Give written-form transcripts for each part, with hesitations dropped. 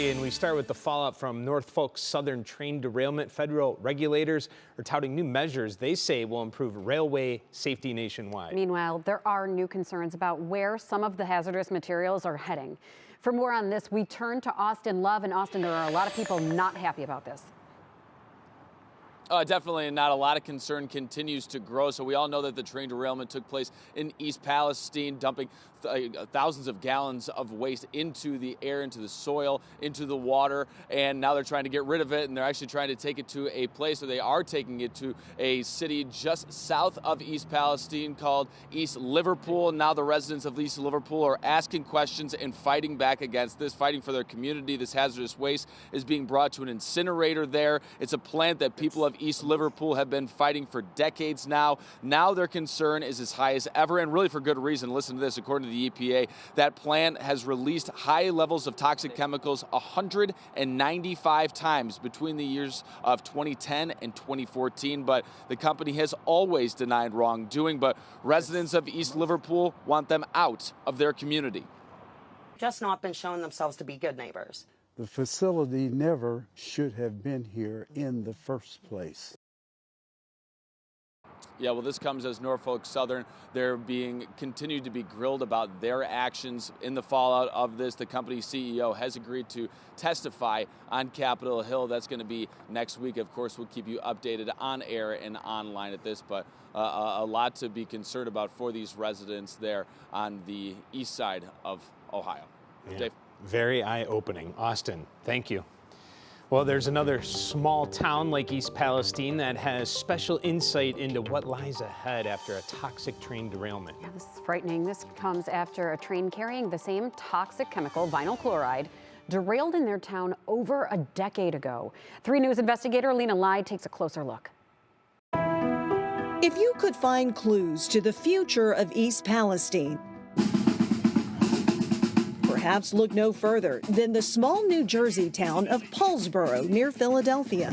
And we start with the fallout from Norfolk Southern train derailment. Federal regulators are touting new measures they say will improve railway safety nationwide. Meanwhile, there are new concerns about where some of the hazardous materials are heading. For more on this, we turn to Austin Love. In Austin, there are a lot of people not happy about this. Definitely not. A lot of concern continues to grow. So we all know that the train derailment took place in East Palestine, dumping thousands of gallons of waste into the air, into the soil, into the water. And now they're trying to get rid of it. And they're actually trying to take it to a place, or they are taking it to a city just south of East Palestine called East Liverpool. Now the residents of East Liverpool are asking questions and fighting back against this, fighting for their community. This hazardous waste is being brought to an incinerator there. It's a plant that people of East Liverpool have been fighting for decades now. Now their concern is as high as ever, and really for good reason. Listen to this. According to the EPA, that plant has released high levels of toxic chemicals 195 times between the years of 2010 and 2014. But the company has always denied wrongdoing. But residents of East Liverpool want them out of their community. Just not been showing themselves to be good neighbors. The facility never should have been here in the first place. Yeah, well, this comes as Norfolk Southern, they're being continued to be grilled about their actions in the fallout of this. The company's CEO has agreed to testify on Capitol Hill. That's going to be next week. Of course, we'll keep you updated on air and online at this, but a lot to be concerned about for these residents there on the east side of Ohio. Yeah. Dave? Very eye-opening. Austin, thank you. Well, there's another small town like East Palestine that has special insight into what lies ahead after a toxic train derailment. Yeah, this is frightening. This comes after a train carrying the same toxic chemical, vinyl chloride, derailed in their town over a decade ago. 3 News investigator Lena Lai takes a closer look. If you could find clues to the future of East Palestine, perhaps look no further than the small New Jersey town of Paulsboro near Philadelphia,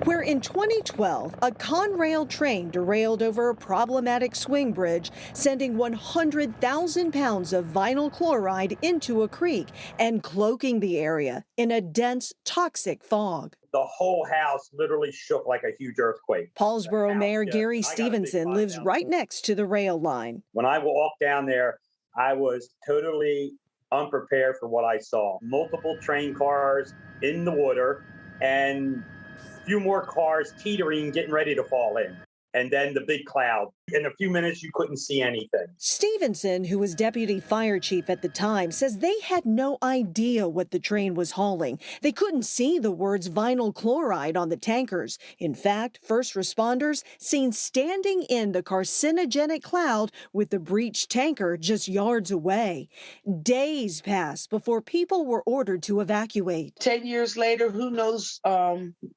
where in 2012, a Conrail train derailed over a problematic swing bridge, sending 100,000 pounds of vinyl chloride into a creek and cloaking the area in a dense, toxic fog. The whole house literally shook like a huge earthquake. Paulsboro Mayor Gary Stevenson lives right next to the rail line. When I walked down there, I was totally unprepared for what I saw. Multiple train cars in the water and a few more cars teetering, getting ready to fall in. And then the big cloud. In a few minutes, you couldn't see anything. Stevenson, who was deputy fire chief at the time, says they had no idea what the train was hauling. They couldn't see the words vinyl chloride on the tankers. In fact, first responders seen standing in the carcinogenic cloud with the breached tanker just yards away. Days passed before people were ordered to evacuate. 10 years later, who knows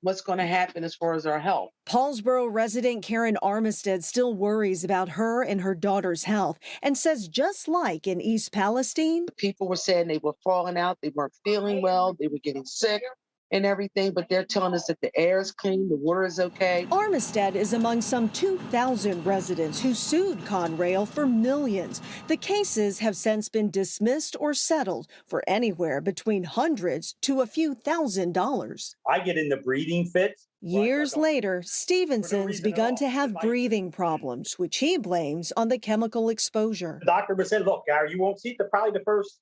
what's going to happen as far as our health. Paulsboro resident Karen Armistead still worries about her and her daughter's health and says just like in East Palestine, People were saying they were falling out, they weren't feeling well, they were getting sick and everything, but they're telling us that the air is clean, the water is okay. Armistead is among some 2,000 residents who sued Conrail for millions. The cases have since been dismissed or settled for anywhere between hundreds to a few $1,000s. I get into breathing fits. Years later, Stevenson's begun to have breathing problems, which he blames on the chemical exposure. The doctor would say, look, Gary, you won't see it probably the first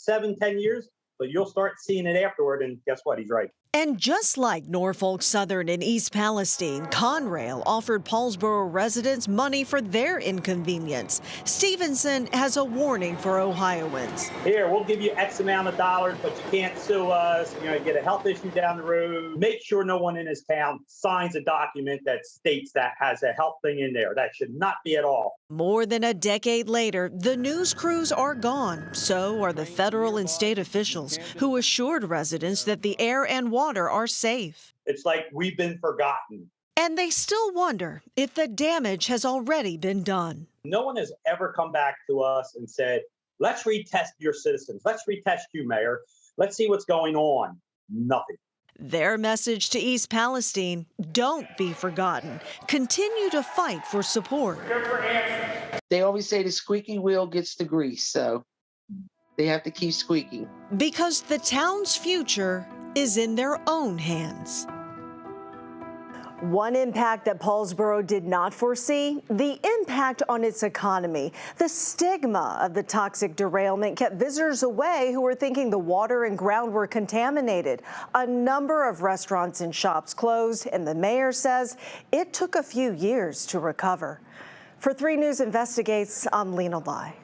7-10 years, but you'll start seeing it afterward. And guess what? He's right. And just like Norfolk Southern in East Palestine, Conrail offered Paulsboro residents money for their inconvenience. Stevenson has a warning for Ohioans. Here, we'll give you X amount of dollars, but you can't sue us. You know, you get a health issue down the road. Make sure no one in this town signs a document that states that has a health thing in there. That should not be at all. More than a decade later, the news crews are gone. So are the federal and state officials who assured residents that the air and water are safe. It's like we've been forgotten. And they still wonder if the damage has already been done. No one has ever come back to us and said, let's retest your citizens. Let's retest you, Mayor. Let's see what's going on. Nothing. Their message to East Palestine, don't be forgotten. Continue to fight for support. They always say the squeaky wheel gets the grease, so They have to keep squeaking. Because the town's future is in their own hands. One impact that Paulsboro did not foresee, the impact on its economy. The stigma of the toxic derailment kept visitors away who were thinking the water and ground were contaminated. A number of restaurants and shops closed, and the mayor says it took a few years to recover. For 3 News Investigates, I'm Lena Lai.